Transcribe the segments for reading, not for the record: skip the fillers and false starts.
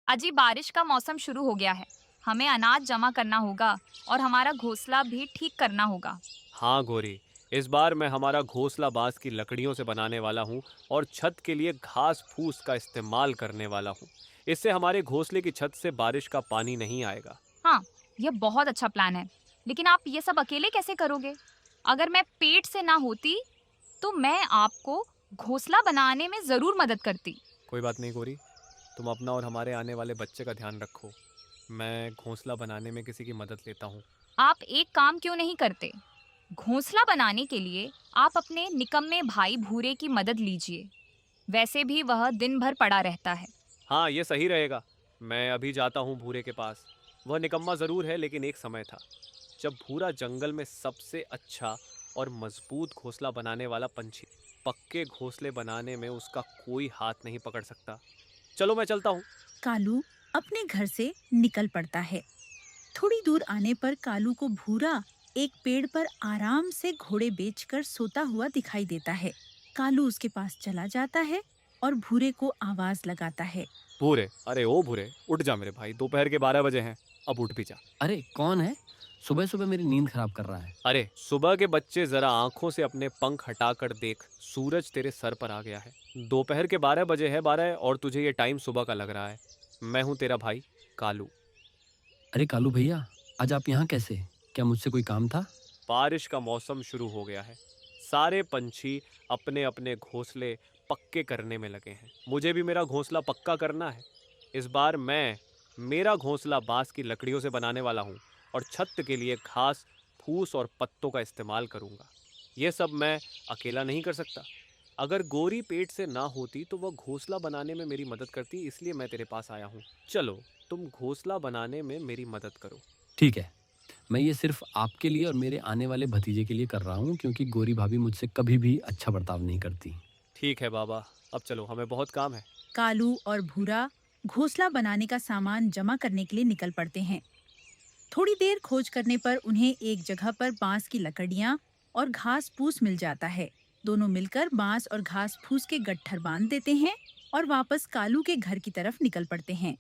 अजी बारिश का मौसम शुरू हो गया है। हमें अनाज जमा करना होगा और हमारा घोंसला भी ठीक करना होगा। हाँ गोरी, इस बार मैं हमारा घोंसला बांस की लकड़ियों से बनाने वाला हूँ और छत के लिए घास फूस का इस्तेमाल करने वाला हूँ। इससे हमारे घोंसले की छत से बारिश का पानी नहीं आएगा। हाँ, यह बहुत अच्छा प्लान है। लेकिन आप ये सब अकेले कैसे करोगे? अगर मैं पेट से ना होती तो मैं आपको घोंसला बनाने में जरूर मदद करती। कोई बात नहीं गोरी, तुम अपना और हमारे आने वाले बच्चे का ध्यान रखो। मैं घोंसला बनाने में किसी की मदद लेता हूँ। आप एक काम क्यों नहीं करते? घोंसला बनाने के लिए आप अपने निकम्मे भाई भूरे की मदद लीजिए। वैसे भी वह दिन भर पड़ा रहता है। हाँ, ये सही रहेगा। मैं अभी जाता हूँ भूरे के पास। वह निकम्मा ज़रूर है, लेकिन एक समय था जब भूरा जंगल में सबसे अच्छा और मजबूत घोंसला बनाने वाला पंछी। पक्के घोंसले बनाने में उसका कोई हाथ नहीं पकड़ सकता। चलो मैं चलता हूँ। कालू अपने घर से निकल पड़ता है। थोड़ी दूर आने पर कालू को भूरा एक पेड़ पर आराम से घोड़े बेचकर सोता हुआ दिखाई देता है। कालू उसके पास चला जाता है और भूरे को आवाज लगाता है। भूरे, अरे ओ भूरे, उठ जा मेरे भाई, दोपहर के 12 बजे हैं। अब उठ भी जा। अरे कौन है? सुबह सुबह मेरी नींद खराब कर रहा है। अरे सुबह के बच्चे, जरा आंखों से अपने पंख हटाकर देख, सूरज तेरे सर पर आ गया है। दोपहर के 12 बजे है, 12 और तुझे ये टाइम सुबह का लग रहा है। मैं हूँ तेरा भाई कालू। अरे कालू भैया, आज आप यहाँ कैसे? क्या मुझसे कोई काम था? बारिश का मौसम शुरू हो गया है। सारे पंछी अपने अपने घोंसले पक्के करने में लगे हैं। मुझे भी मेरा घोंसला पक्का करना है। इस बार मैं मेरा घोंसला बांस की लकड़ियों से बनाने वाला हूँ और छत के लिए घास फूस और पत्तों का इस्तेमाल करूँगा। ये सब मैं अकेला नहीं कर सकता। अगर गोरी पेट से ना होती तो वह घोंसला बनाने में मेरी मदद करती, इसलिए मैं तेरे पास आया हूँ। चलो तुम घोंसला बनाने में मेरी मदद करो। ठीक है, मैं ये सिर्फ आपके लिए और मेरे आने वाले भतीजे के लिए कर रहा हूँ, क्योंकि गोरी भाभी मुझसे कभी भी अच्छा बर्ताव नहीं करती। ठीक है बाबा, अब चलो, हमें बहुत काम है। कालू और भूरा घोंसला बनाने का सामान जमा करने के लिए निकल पड़ते हैं। थोड़ी देर खोज करने पर उन्हें एक जगह पर बांस की लकड़ियां और घास फूस मिल जाता है। दोनों मिलकर बांस और घास फूस के गट्ठर बांध देते हैं और वापस कालू के घर की तरफ निकल पड़ते हैं।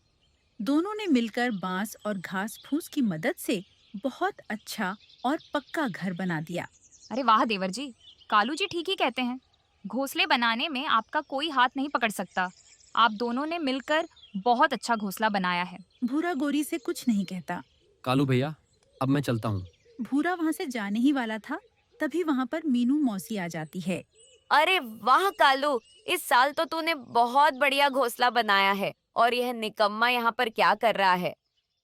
दोनों ने मिलकर बांस और घास फूस की मदद से बहुत अच्छा और पक्का घर बना दिया। अरे वाह देवर जी, कालू जी ठीक ही कहते हैं। घोंसले बनाने में आपका कोई हाथ नहीं पकड़ सकता। आप दोनों ने मिलकर बहुत अच्छा घोंसला बनाया है। भूरा गोरी से कुछ नहीं कहता। कालू भैया, अब मैं चलता हूँ। भूरा वहां से जाने ही वाला था, तभी वहां पर मीनू मौसी आ जाती है। अरे वाह कालू, इस साल तो तूने बहुत बढ़िया घोंसला बनाया है। और यह निकम्मा यहाँ पर क्या कर रहा है?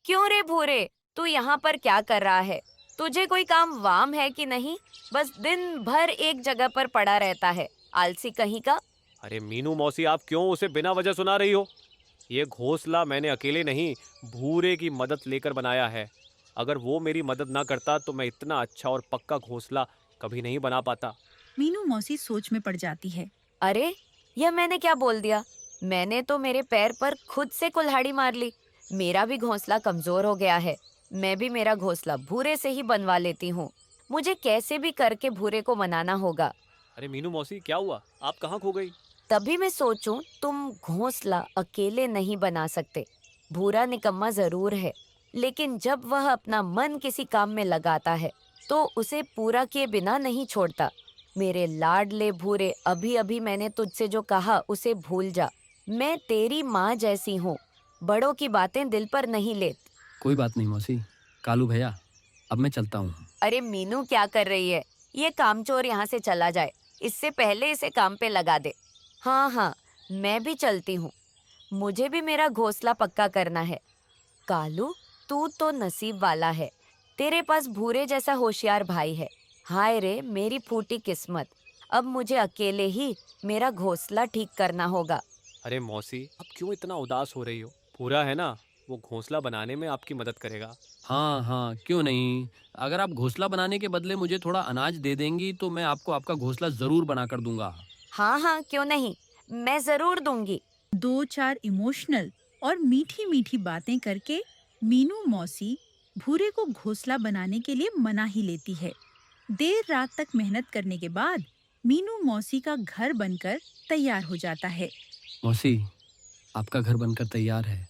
क्यों रे भूरे, तू यहाँ पर क्या कर रहा है? तुझे कोई काम वाम है कि नहीं? बस दिन भर एक जगह पर पड़ा रहता है, आलसी कहीं का। अरे मीनू मौसी, आप क्यों उसे बिना वजह सुना रही हो? ये घोंसला मैंने अकेले नहीं, भूरे की मदद लेकर बनाया है। अगर वो मेरी मदद ना करता तो मैं इतना अच्छा और पक्का घोंसला कभी नहीं बना पाता। मीनू मौसी सोच में पड़ जाती है। अरे, यह मैंने क्या बोल दिया? मैंने तो मेरे पैर पर खुद से कुल्हाड़ी मार ली। मेरा भी घोंसला कमजोर हो गया है। मैं भी मेरा घोंसला भूरे से ही बनवा लेती हूँ। मुझे कैसे भी करके भूरे को मनाना होगा। अरे मीनू मौसी, क्या हुआ? आप कहाँ खो गई? तभी मैं सोचूं तुम घोंसला अकेले नहीं बना सकते। भूरा निकम्मा जरूर है, लेकिन जब वह अपना मन किसी काम में लगाता है तो उसे पूरा किए बिना नहीं छोड़ता। मेरे लाडले भूरे, अभी अभी मैंने तुझसे जो कहा उसे भूल जा। मैं तेरी माँ जैसी हूँ, बड़ों की बातें दिल पर नहीं लेत। कोई बात नहीं मौसी। कालू भैया, अब मैं चलता हूँ। अरे मीनू, क्या कर रही है? ये कामचोर यहाँ से चला जाए, इससे पहले इसे काम पे लगा दे। हाँ हाँ, मैं भी चलती हूँ। मुझे भी मेरा घोंसला पक्का करना है। कालू, तू तो नसीब वाला है, तेरे पास भूरे जैसा होशियार भाई है। हाय रे मेरी फूटी किस्मत, अब मुझे अकेले ही मेरा घोंसला ठीक करना होगा। अरे मौसी, आप क्यों इतना उदास हो रही हो? भूरा है ना, वो घोंसला बनाने में आपकी मदद करेगा। हाँ हाँ, क्यों नहीं। अगर आप घोंसला बनाने के बदले मुझे थोड़ा अनाज दे देंगी तो मैं आपको आपका घोंसला जरूर बना कर दूंगा। हाँ हाँ, क्यों नहीं, मैं जरूर दूंगी। दो चार इमोशनल और मीठी मीठी बातें करके मीनू मौसी भूरे को घोंसला बनाने के लिए मना ही लेती है। देर रात तक मेहनत करने के बाद मीनू मौसी का घर बनकर तैयार हो जाता है। मौसी, आपका घर बनकर तैयार है।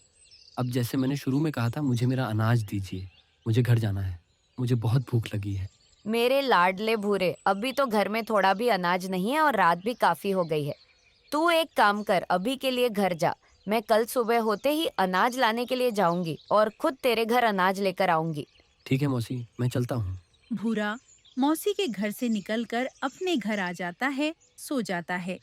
अब जैसे मैंने शुरू में कहा था, मुझे मेरा अनाज दीजिए। मुझे घर जाना है। मुझे बहुत भूख लगी है। मेरे लाडले भूरे, अभी तो घर में थोड़ा भी अनाज नहीं है और रात भी काफी हो गई है। तू एक काम कर, अभी के लिए घर जा। मैं कल सुबह होते ही अनाज लाने के लिए जाऊंगी और खुद तेरे घर अनाज लेकर आऊंगी। ठीक है मौसी, मैं चलता हूँ। भूरा मौसी के घर से निकलकर अपने घर आ जाता है, सो जाता है।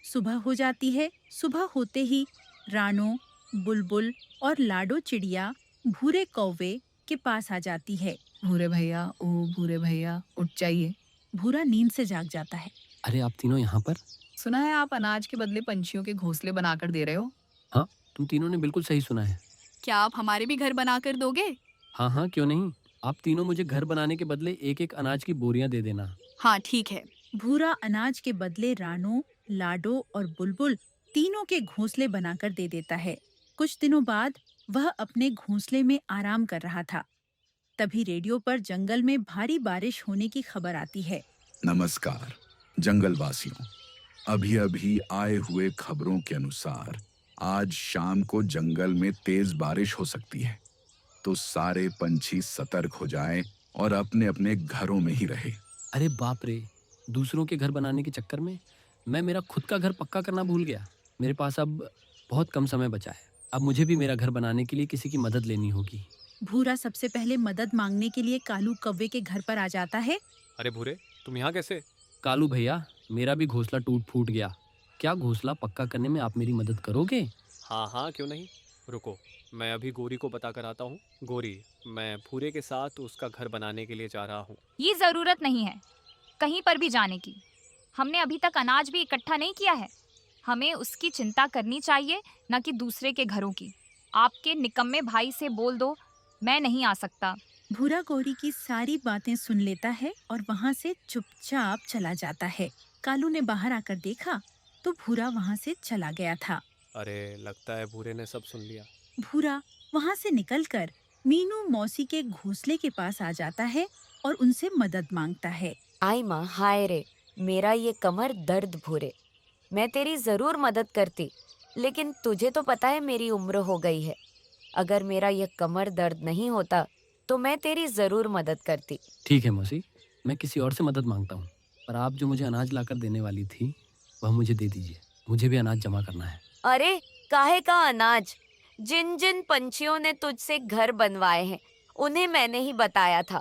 सुबह हो जाती है। सुबह होते ही रानो, बुलबुल और लाडो चिड़िया भूरे कौवे के पास आ जाती है। भूरे भैया, ओ भूरे भैया, उठ जाइए। भूरा नींद से जाग जाता है। अरे आप तीनों यहाँ पर? सुना है आप अनाज के बदले पंछियों के घोंसले बनाकर दे रहे हो। हाँ, तुम तीनों ने बिल्कुल सही सुना है। क्या आप हमारे भी घर बनाकर दोगे? हाँ हाँ, क्यों नहीं। आप तीनों मुझे घर बनाने के बदले एक एक अनाज की बोरियां दे देना। हाँ ठीक है। भूरा अनाज के बदले रानो, लाडो और बुलबुल तीनों के घोंसले बनाकर दे देता है। कुछ दिनों बाद वह अपने घोंसले में आराम कर रहा था। तभी रेडियो पर जंगल में भारी बारिश होने की खबर आती है। नमस्कार जंगलवासियों, अभी अभी आए हुए खबरों के अनुसार आज शाम को जंगल में तेज बारिश हो सकती है, तो सारे पंछी सतर्क हो जाएं और अपने अपने घरों में ही रहे। अरे बाप रे, दूसरों के घर बनाने के चक्कर में मैं मेरा खुद का घर पक्का करना भूल गया। मेरे पास अब बहुत कम समय बचा है। अब मुझे भी मेरा घर बनाने के लिए किसी की मदद लेनी होगी। भूरा सबसे पहले मदद मांगने के लिए कालू कौवे के घर पर आ जाता है। अरे भूरे, तुम यहाँ कैसे? कालू भैया, मेरा भी घोंसला टूट फूट गया। क्या घोंसला पक्का करने में आप मेरी मदद करोगे? हाँ हाँ, क्यों नहीं। रुको, मैं अभी गोरी को बता कर आता हूँ। गोरी, मैं भूरे के साथ उसका घर बनाने के लिए जा रहा हूँ। ये जरूरत नहीं है कहीं पर भी जाने की। हमने अभी तक अनाज भी इकट्ठा नहीं किया है। हमें उसकी चिंता करनी चाहिए, न कि दूसरे के घरों की। आपके निकम्मे भाई से बोल दो, मैं नहीं आ सकता। भूरा गौरी की सारी बातें सुन लेता है और वहाँ से चुपचाप चला जाता है। कालू ने बाहर आकर देखा तो भूरा वहाँ से चला गया था। अरे, लगता है भूरे ने सब सुन लिया। भूरा वहाँ से निकलकर मीनू मौसी के घोंसले के पास आ जाता है और उनसे मदद मांगता है। आई माँ, हाय रे, मेरा ये कमर दर्द भूरे। मैं तेरी जरूर मदद करती, लेकिन तुझे तो पता है मेरी उम्र हो गई है। अगर मेरा ये कमर दर्द नहीं होता तो मैं तेरी जरूर मदद करती। ठीक है मौसी, मैं किसी और से मदद मांगता हूँ, पर आप जो मुझे अनाज लाकर देने वाली थी वह मुझे दे दीजिए। मुझे भी अनाज जमा करना है। अरे, काहे का अनाज? जिन जिन पंछियों ने तुझसे घर बनवाए हैं उन्हें मैंने ही बताया था।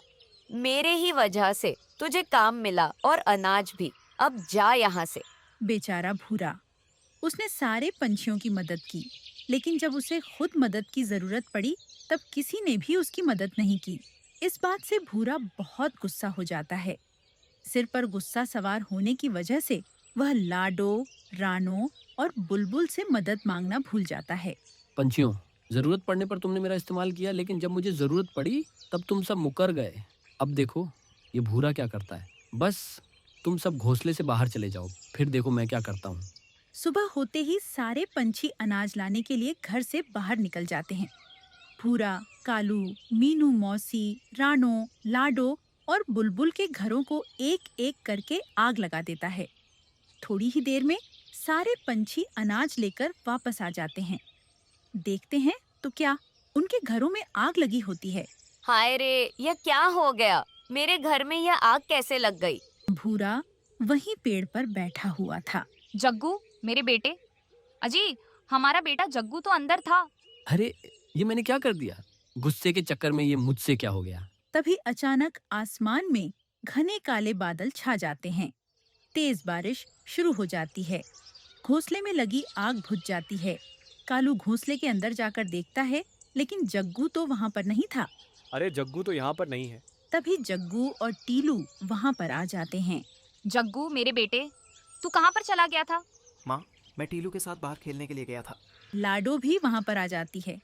मेरे ही वजह से तुझे काम मिला और अनाज भी। अब जा यहाँ से। बेचारा भूरा, उसने सारे पंछियों की मदद की, लेकिन जब उसे खुद मदद की जरूरत पड़ी तब किसी ने भी उसकी मदद नहीं की। इस बात से भूरा बहुत गुस्सा हो जाता है। सिर पर गुस्सा सवार होने की वजह से वह लाडो, रानो और बुलबुल से मदद मांगना भूल जाता है। पंछियों, जरूरत पड़ने पर तुमने मेरा इस्तेमाल किया, लेकिन जब मुझे जरूरत पड़ी तब तुम सब मुकर गए। अब देखो ये भूरा क्या करता है। बस तुम सब घोंसले से बाहर चले जाओ, फिर देखो मैं क्या करता हूँ। सुबह होते ही सारे पंछी अनाज लाने के लिए घर से बाहर निकल जाते हैं। भूरा, कालू, मीनू मौसी, रानो, लाडो और बुलबुल के घरों को एक एक करके आग लगा देता है। थोड़ी ही देर में सारे पंछी अनाज लेकर वापस आ जाते हैं। देखते हैं तो क्या उनके घरों में आग लगी होती है। हाय रे, यह क्या हो गया? मेरे घर में यह आग कैसे लग गई? भूरा वहीं पेड़ पर बैठा हुआ था। जग्गू, मेरे बेटे। अजी, हमारा बेटा जग्गू तो अंदर था। अरे, ये मैंने क्या कर दिया? गुस्से के चक्कर में ये मुझसे क्या हो गया? तभी अचानक आसमान में घने काले बादल छा जाते हैं। तेज बारिश शुरू हो जाती है। घोंसले में लगी आग बुझ जाती है। कालू घोंसले के अंदर जाकर देखता है, लेकिन जग्गू तो वहाँ पर नहीं था। अरे, जग्गू तो यहाँ पर नहीं है। तभी जग्गू और टीलू वहाँ पर आ जाते हैं। जग्गू, मेरे बेटे, तू कहाँ पर चला गया था? माँ, मैं टीलू के साथ बाहर खेलने के लिए गया था। लाडो भी वहाँ पर आ जाती है।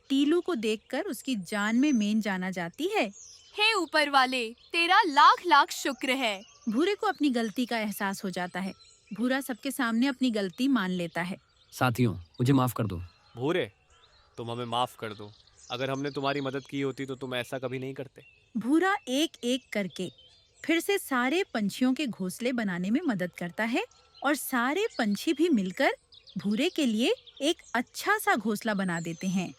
टीलू को देखकर उसकी जान में मेन जाना जाती है। हे ऊपर वाले, तेरा लाख लाख शुक्र है। भूरे को अपनी गलती का एहसास हो जाता है। भूरा सबके सामने अपनी गलती मान लेता है। साथियों, मुझे माफ कर दो। भूरे, तुम हमें माफ कर दो। अगर हमने तुम्हारी मदद की होती तो तुम ऐसा कभी नहीं करते। भूरा एक एक करके फिर से सारे पंछियों के घोंसले बनाने में मदद करता है और सारे पंछी भी मिलकर भूरे के लिए एक अच्छा सा घोंसला बना देते हैं।